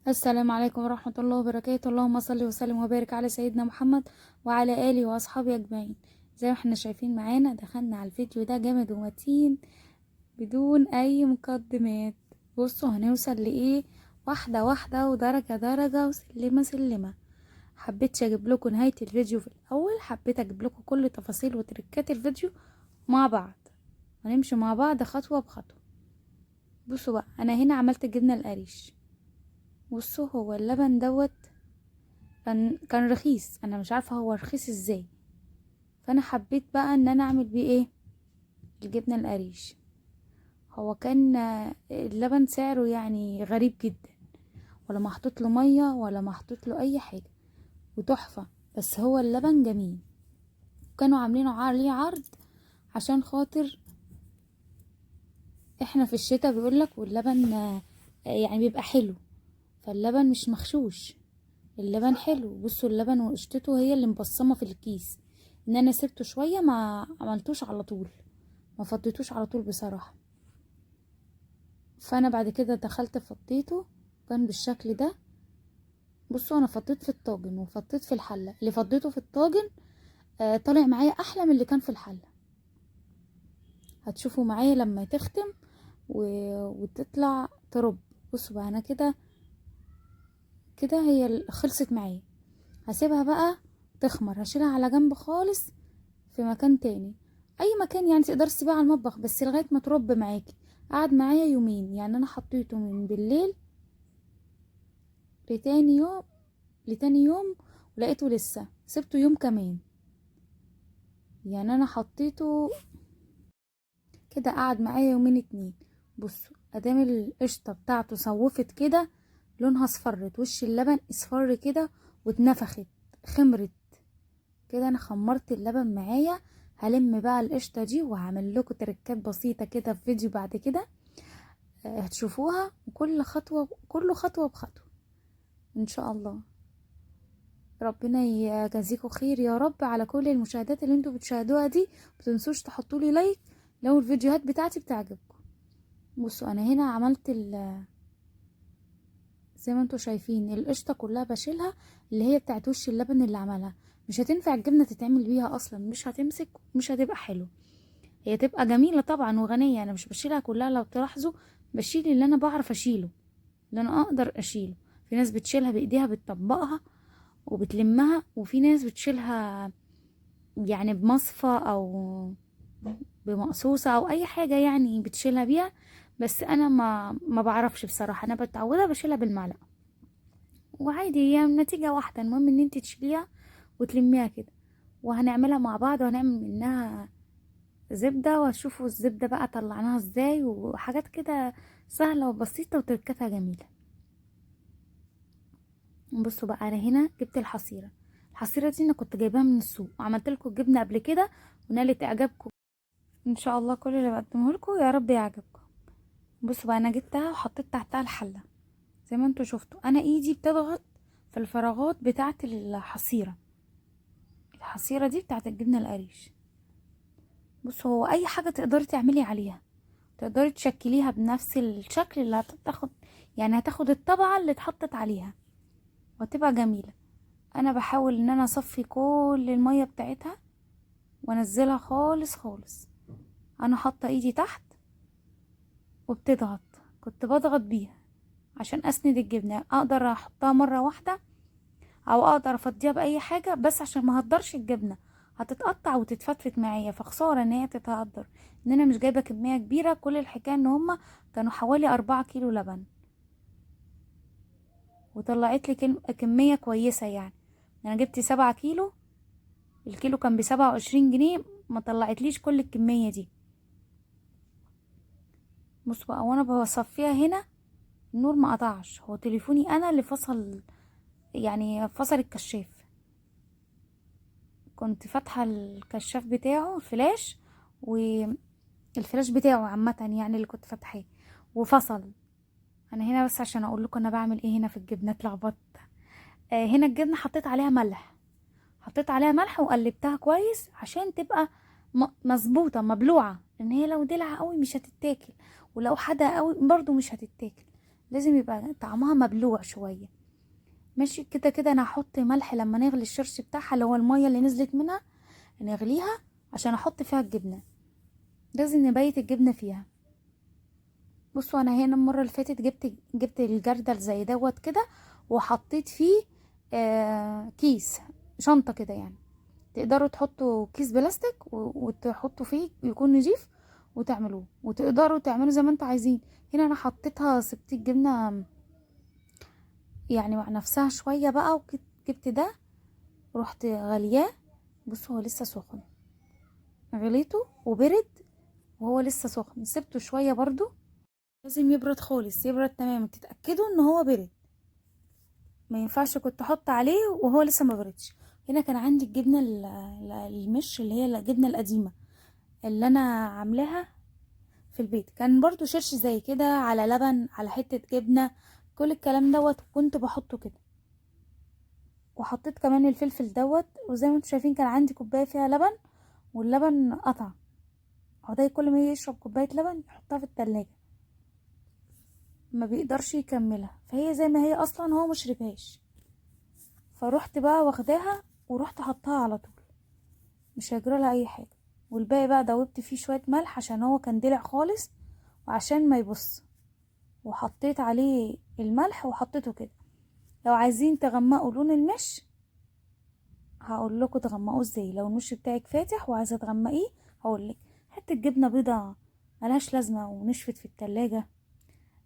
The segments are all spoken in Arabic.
السلام عليكم ورحمة الله وبركاته. اللهم صل وسلم وبارك على سيدنا محمد وعلى آله وأصحابه أجمعين. زي ما احنا شايفين معانا دخلنا على الفيديو ده جامد ومتين بدون أي مقدمات. بصوا هنوصل لإيه واحدة واحدة ودرجة درجة وسلمة سلمة. حبيتش أجيب لكم نهاية الفيديو في الأول، حبيت أجيب لكم كل تفاصيل وتركات الفيديو مع بعض، هنمشي مع بعض خطوة بخطوة. بصوا بقى، أنا هنا عملت الجبنة القريش. بصوا هو اللبن دوت كان رخيص، انا مش عارفه هو رخيص ازاي، فانا حبيت بقى ان انا اعمل بيه ايه الجبنه القريش. هو كان اللبن سعره يعني غريب جدا، ولا محطوط له ميه ولا محطوط له اي حاجه، وتحفه. بس هو اللبن جميل، كانوا عاملينه عليه عرض عشان خاطر احنا في الشتاء بيقولك، واللبن يعني بيبقى حلو، فاللبن مش مغشوش، اللبن حلو. بصوا اللبن وقشطته هي اللي مبصمه في الكيس، ان انا سبته شويه، ما عملتوش على طول، ما فضيتوش على طول بصراحه. فانا بعد كده دخلت فضيته، كان بالشكل ده. بصوا انا فضيت في الطاجن وفضيت في الحله، اللي فضيته في الطاجن طالع معايا احلى من اللي كان في الحله. هتشوفوا معايا لما تختم وتطلع ترب. بصوا بقى انا كده كده هي خلصت معايا. هسيبها بقى تخمر، هشيلها على جنب خالص في مكان تاني، اي مكان يعني تقدر تسيبها على المطبخ، بس لغايه ما ترب معاكي. قعد معايا يومين، يعني انا حطيته من بالليل لتاني يوم لتاني يوم، ولقيته لسه سبته يوم كمان. يعني انا حطيته كده قعد معايا يومين اتنين. بصوا ادام القشطه بتاعته صوفت كده، لونها اصفرت، وش اللبن اصفر كده واتنفخت، خمرت كده. انا خمرت اللبن معايا. هلم بقى القشطه دي وهعمل لكم تركات بسيطه كده في فيديو بعد كده هتشوفوها، كل خطوه كل خطوه بخطوه ان شاء الله. ربنا يجازيكم خير يا رب على كل المشاهدات اللي انتوا بتشاهدوها دي. متنسوش تحطوا لي لايك لو الفيديوهات بتاعتي بتعجبكم. بصوا انا هنا عملت زي ما انتوا شايفين القشطه كلها بشيلها، اللي هي بتاعت وش اللبن اللي عملها. مش هتنفع الجبنه تتعمل بيها اصلا، مش هتمسك، مش هتبقى حلو. هي تبقى جميله طبعا وغنيه، انا مش بشيلها كلها لو تلاحظوا، بشيل اللي انا بعرف اشيله، اللي انا اقدر اشيله. في ناس بتشيلها بايديها بتطبقها وبتلمها، وفي ناس بتشيلها يعني بمصفى او بمقصوصة او اي حاجة يعني بتشيلها بيها. بس انا ما بعرفش بصراحة، انا بتعودها بشيلها بالمعلقة وعادي، هي النتيجة واحدة، المهم ان انت تشيليها وتلميها كده. وهنعملها مع بعض وهنعمل منها زبدة، وهتشوفوا الزبدة بقى طلعناها ازاي، وحاجات كده سهلة وبسيطة وتركتها جميلة. بصوا بقى انا هنا جبت الحصيرة. الحصيرة دي انا كنت جايباها من السوق، وعملت لكم الجبنة قبل كده ونالت اعجابكم ان شاء الله. كل اللي بقدمه لكم يا رب يعجبكم. بصوا بقى انا جبتها وحطيت تحتها الحلة، زي ما انتوا شفتوا انا ايدي بتضغط في الفراغات بتاعه الحصيرة. الحصيرة دي بتاعه الجبنة القريش. بصوا هو اي حاجة تقدري تعملي عليها، تقدري تشكليها بنفس الشكل اللي هتاخد، يعني هتاخد الطبعة اللي اتحطت عليها وتبقى جميلة. انا بحاول ان انا اصفي كل المية بتاعتها وانزلها خالص خالص. انا حاطة ايدي تحت وبتضغط، كنت بضغط بيها عشان اسند الجبنة، اقدر احطها مرة واحدة او اقدر افضيها باي حاجة، بس عشان ما هقدرش الجبنة هتتقطع وتتفتفت معايا، فخسارة ان هي تتهدر. ان انا مش جايبة كمية كبيرة، كل الحكاية ان هما كانوا حوالي 4 كيلو لبن، وطلعت لي كمية كويسة يعني. انا جبت 7 كيلو، الكيلو كان ب27 جنيه، ما طلعتليش كل الكمية دي. بصوا بقى وانا بصفيها هنا، النور ما قطعش، هو تليفوني انا اللي فصل، يعني فصل الكشاف. كنت فاتحة الكشاف بتاعه الفلاش، والفلاش بتاعه عامة يعني اللي كنت فاتحاه وفصل. انا هنا بس عشان اقول لكم انا بعمل ايه هنا في الجبنة، اتلخبطت. هنا الجبنة حطيت عليها ملح، حطيت عليها ملح وقلبتها كويس عشان تبقى مظبوطة مبلوعة، ان هي لو دلع قوي مش هتتاكل، ولو حادقة قوي برضو مش هتتاكل. لازم يبقى طعمها مبلوع شويه. ماشي كده كده. انا هحط ملح لما نغلي الشرش بتاعها، اللي هو الميه اللي نزلت منها نغليها عشان احط فيها الجبنه. لازم نبيت الجبنه فيها. بصوا انا هنا المره اللي فاتت جبت الجردل زي دوت كده، وحطيت فيه كيس شنطه كده يعني. تقدروا تحطوا كيس بلاستيك وتحطوا فيه يكون نضيف وتعملوه، وتقدروا تعملوا زي ما انتوا عايزين. هنا انا حطيتها، سبت الجبنه يعني مع نفسها شويه بقى، وجبت ده ورحت غلياه. بصوا هو لسه سخن، غليته وبرد وهو لسه سخن. سبته شويه برضو، لازم يبرد خالص، يبرد تماما، تتاكدوا ان هو برد. ما ينفعش كنت احط عليه وهو لسه ما بردش. هنا كان عندي الجبنه المش اللي هي الجبنه القديمه اللي انا عاملاها في البيت. كان برضو شرش زي كده على لبن على حته جبنه، كل الكلام دوت كنت بحطه كده. وحطيت كمان الفلفل دوت. وزي ما انتم شايفين كان عندي كوبايه فيها لبن، واللبن قطع. هو ده كل ما يجي يشرب كوبايه لبن يحطها في التلاجة، ما بيقدرش يكملها، فهي زي ما هي اصلا هو مشربهاش. فروحت بقى واخداها ورحت حطها على طول، مش هيجرى لها اي حاجه. والباقي بقى دوبت فيه شويه ملح عشان هو كان دلع خالص وعشان ما يبص. وحطيت عليه الملح وحطيته كده. لو عايزين تغمقوا لون المش هقول لكم تغمقوه ازاي. لو المش بتاعك فاتح وعايزه تغمقيه هقول لك. حته جبنه بيضه ملهاش لازمه ونشفت في التلاجة.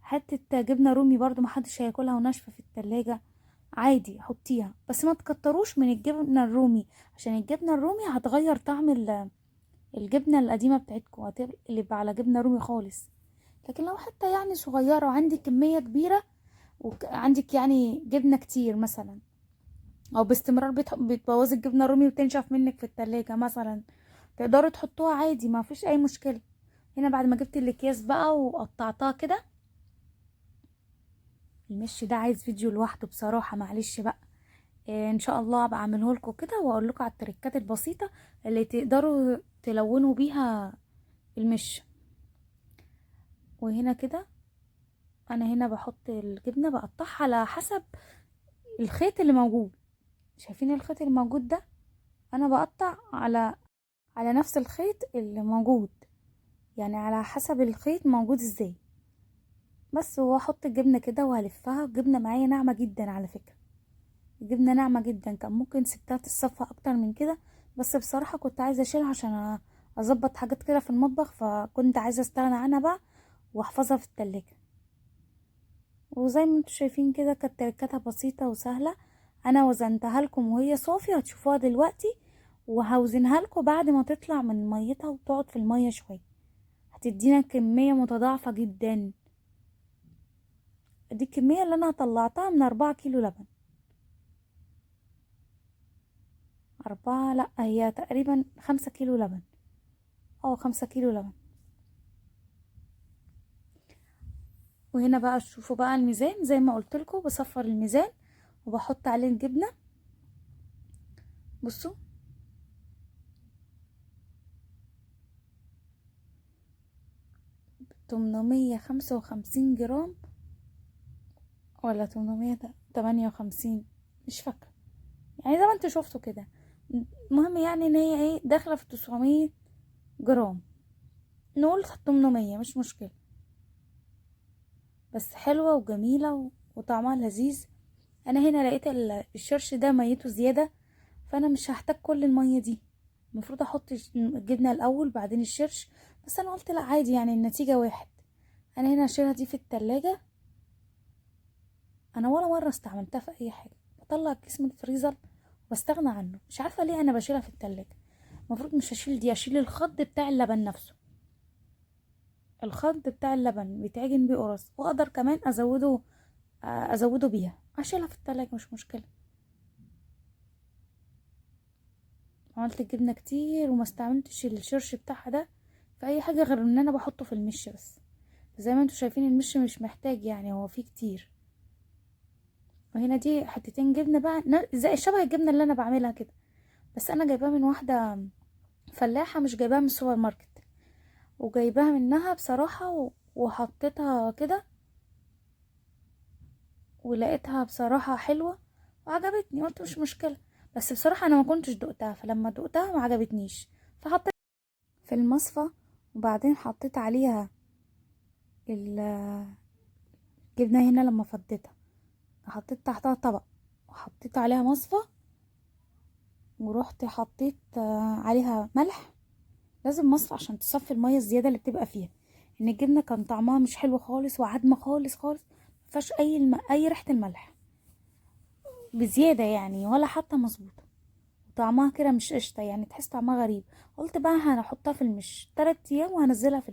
حته جبنه رومي برضو محدش هياكلها وناشفه في التلاجة، عادي حطيها، بس ما تكتروش من الجبنه الرومي، عشان الجبنه الرومي هتغير طعم الجبنه القديمه بتاعتكم، هتقلب على جبنه رومي خالص. لكن لو حتى يعني صغيره وعندك كميه كبيره وعندك يعني جبنه كتير مثلا، او باستمرار بتبوظي الجبنه الرومي وتنشف منك في التلاجة مثلا، تقدروا تحطوها عادي، ما فيش اي مشكله. هنا بعد ما جبت الاكياس بقى وقطعتها كده. المش ده عايز فيديو لوحده بصراحه، معلش بقى. ان شاء الله ابقى اعمله لكم كده واقول لكم على التريكات البسيطه اللي تقدروا تلونوا بيها المش. وهنا كده انا هنا بحط الجبنه بقطعها على حسب الخيط اللي موجود. شايفين الخيط اللي موجود ده؟ انا بقطع على نفس الخيط اللي موجود، يعني على حسب الخيط موجود ازاي. بس واحط الجبنه كده وهلفها. الجبنه معايا ناعمه جدا على فكره، الجبنه ناعمه جدا. كان ممكن سبتها تتصفى اكتر من كده، بس بصراحه كنت عايزه اشيلها عشان اظبط حاجات كده في المطبخ، فكنت عايزه استغنى عنها بقى واحفظها في التلاجة. وزي ما انتم شايفين كده كانت تركاتها بسيطة وسهلة. انا وزنتها لكم وهي صافية، هتشوفوها دلوقتي، وهوزنها لكم بعد ما تطلع من ميتها وتقعد في المية شوية، هتدينا كمية متضاعفة جدا. دي الكمية اللي انا طلعتها من 4 كيلو لبن. 4، لا هي تقريبا 5 كيلو لبن. 5 كيلو لبن. وهنا بقى تشوفوا بقى الميزان، زي ما قلت لكم بصفر الميزان وبحط عليه الجبنة. بصوا 855 جرام ولا 858، مش فاكرة، يعني زي ما انتوا شفتوا كده. المهم يعني ان هي ايه داخلة في 900 جرام، نقول 800 مش مشكلة، بس حلوة وجميلة وطعمها لذيذ. انا هنا لقيت الشرش ده ميته زيادة، فانا مش هحتاج كل المية دي. المفروض احط الجبنة الاول بعدين الشرش، بس انا قلت لا عادي يعني النتيجة واحد. انا هنا هشيلها دي في التلاجة. انا ولا مره استعملتها في اي حاجه، بطلع الكيس من الفريزر واستغنى عنه. مش عارفه ليه انا بشيلها في التلاجة. المفروض مش هشيل دي، اشيل الخض بتاع اللبن نفسه. الخض بتاع اللبن بيتعجن بيه قرص، واقدر كمان ازوده بيها. اشيلها في التلاجة مش مشكله. عملت الجبنه كتير وما استعملتش الشرش بتاعها ده في اي حاجه غير ان انا بحطه في المش بس. زي ما انتوا شايفين المش مش محتاج يعني، هو فيه كتير. وهنا دي حتتين جبنه بقى زي شبه الجبنه اللي انا بعملها كده، بس انا جايباها من واحده فلاحة، مش جايباها من السوبر ماركت، وجايباها منها بصراحة وحطيتها كده. ولقيتها بصراحة حلوة وعجبتني، قلت مش مشكلة. بس بصراحة انا ما كنتش دقتها، فلما دقتها ما عجبتنيش، فحطيت في المصفى. وبعدين حطيت عليها الجبنة هنا. لما فضيتها حطيت تحتها طبق وحطيت عليها مصفى، ورحت حطيت عليها ملح. لازم مصفى عشان تصفي المية الزيادة اللي بتبقى فيها، ان الجبنة كان طعمها مش حلو خالص وعدمة خالص خالص، مفيهاش اي ريحة الملح بزيادة يعني، ولا حتى مظبوطة. طعمها كده مش قشطة يعني، تحس طعمها غريب. قلت بقى هنحطها في المش 3 ايام وهنزلها في